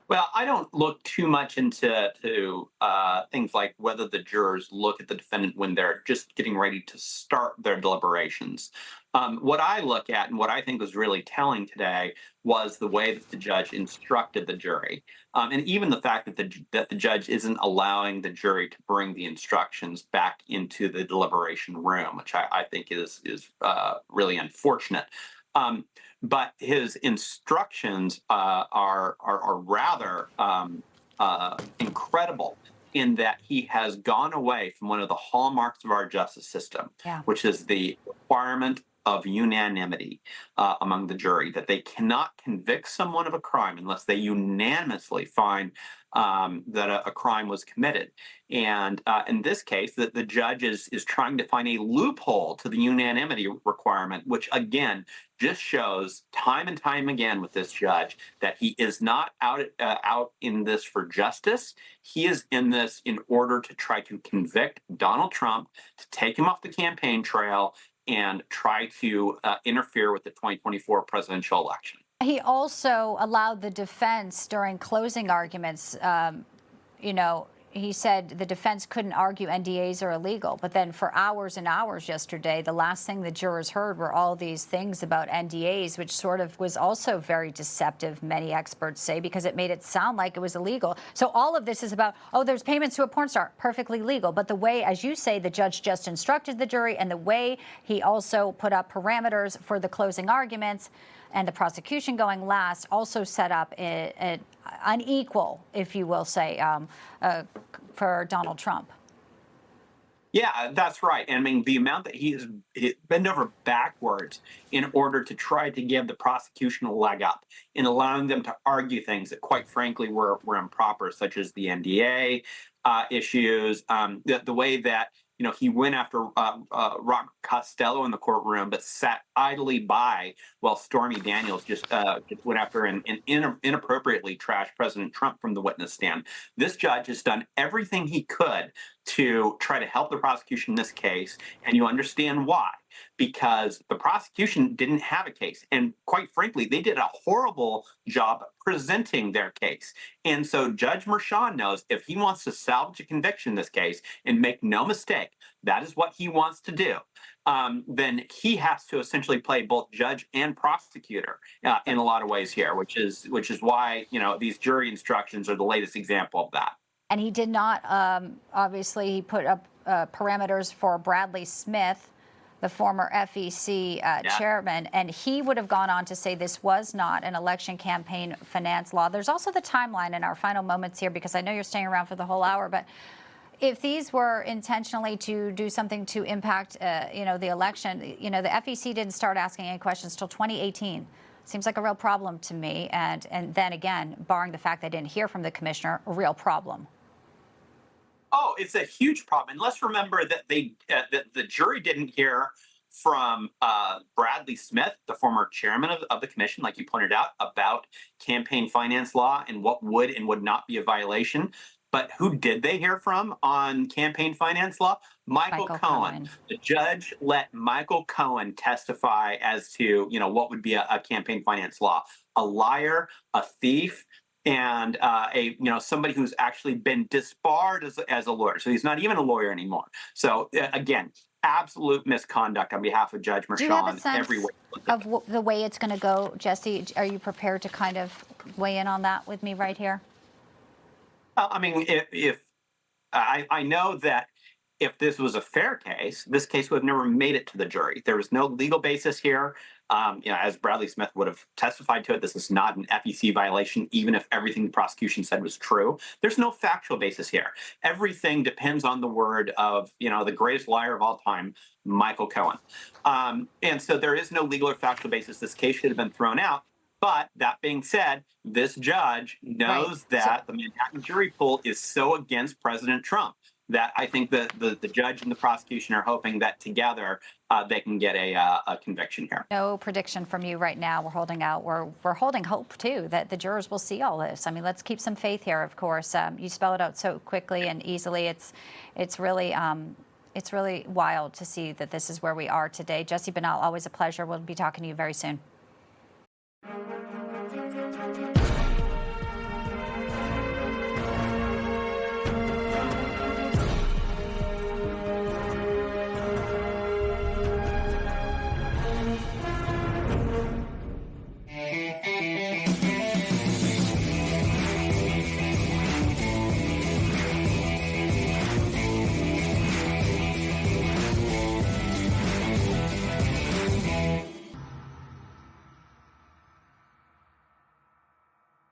Well, I don't look too much into things like whether the jurors look at the defendant when they're just getting ready to start their deliberations. What I look at and what I think was really telling today was the way that the judge instructed the jury, and even the fact that the judge isn't allowing the jury to bring the instructions back into the deliberation room, which I think is really unfortunate. Um, but his instructions are rather incredible in that he has gone away from one of the hallmarks of our justice system, Yeah. which is the requirement of unanimity among the jury, that they cannot convict someone of a crime unless they unanimously find that a crime was committed. And in this case, that the judge is trying to find a loophole to the unanimity requirement, which again just shows time and time again with this judge that he is not out in this for justice. He is in this in order to try to convict Donald Trump, to take him off the campaign trail, and try to interfere with the 2024 presidential election. He also allowed the defense during closing arguments, you know, he said the defense couldn't argue NDAs are illegal. But then for hours and hours yesterday, the last thing the jurors heard were all these things about NDAs, which sort of was also very deceptive, many experts say, because it made it sound like it was illegal. So all of this is about, oh, there's payments to a porn star, perfectly legal. But the way, as you say, the judge just instructed the jury, and the way he also put up parameters for the closing arguments and the prosecution going last also set up an unequal, if you will say, for Donald Trump. Yeah, that's right. And I mean, the amount that he has bent over backwards in order to try to give the prosecution a leg up in allowing them to argue things that, quite frankly, were improper, such as the NDA issues, the way that he went after Robert Costello in the courtroom, but sat idly by while Stormy Daniels just went after and inappropriately trashed President Trump from the witness stand. This judge has done everything he could to try to help the prosecution in this case, and you understand why. Because the prosecution didn't have a case. And quite frankly, they did a horrible job presenting their case. And so Judge Merchan knows if he wants to salvage a conviction in this case, and make no mistake, that is what he wants to do, then he has to essentially play both judge and prosecutor in a lot of ways here, which is why these jury instructions are the latest example of that. And he did not, obviously, he put up parameters for Bradley Smith, the former FEC chairman, and he would have gone on to say this was not an election campaign finance law. There's also the timeline in our final moments here, because I know you're staying around for the whole hour, but if these were intentionally to do something to impact, the election, the FEC didn't start asking any questions till 2018. Seems like a real problem to me. And then again, barring the fact they didn't hear from the commissioner, a real problem. Oh, it's a huge problem. And let's remember that that the jury didn't hear from Bradley Smith, the former chairman of the commission, like you pointed out, about campaign finance law and what would and would not be a violation. But who did they hear from on campaign finance law? Michael Cohen. The judge let Michael Cohen testify as to what would be a campaign finance law. A liar, a thief, and somebody who's actually been disbarred as a lawyer. So he's not even a lawyer anymore. So again, absolute misconduct on behalf of Judge Merchan. Do you have a sense of the way it's going to go, Jesse? Are you prepared to kind of weigh in on that with me right here? I mean, if I know that if this was a fair case, this case would have never made it to the jury. There was no legal basis here. As Bradley Smith would have testified to it, this is not an FEC violation, even if everything the prosecution said was true. There's no factual basis here. Everything depends on the word of, the greatest liar of all time, Michael Cohen. And so there is no legal or factual basis. This case should have been thrown out. But that being said, this judge knows that the Manhattan jury pool is so against President Trump that I think the judge and the prosecution are hoping that together they can get a conviction here. No prediction from you right now. We're holding out. We're holding hope too that the jurors will see all this. I mean, let's keep some faith here. Of course, you spell it out so quickly and easily. It's really wild to see that this is where we are today. Jesse Binnall, always a pleasure. We'll be talking to you very soon.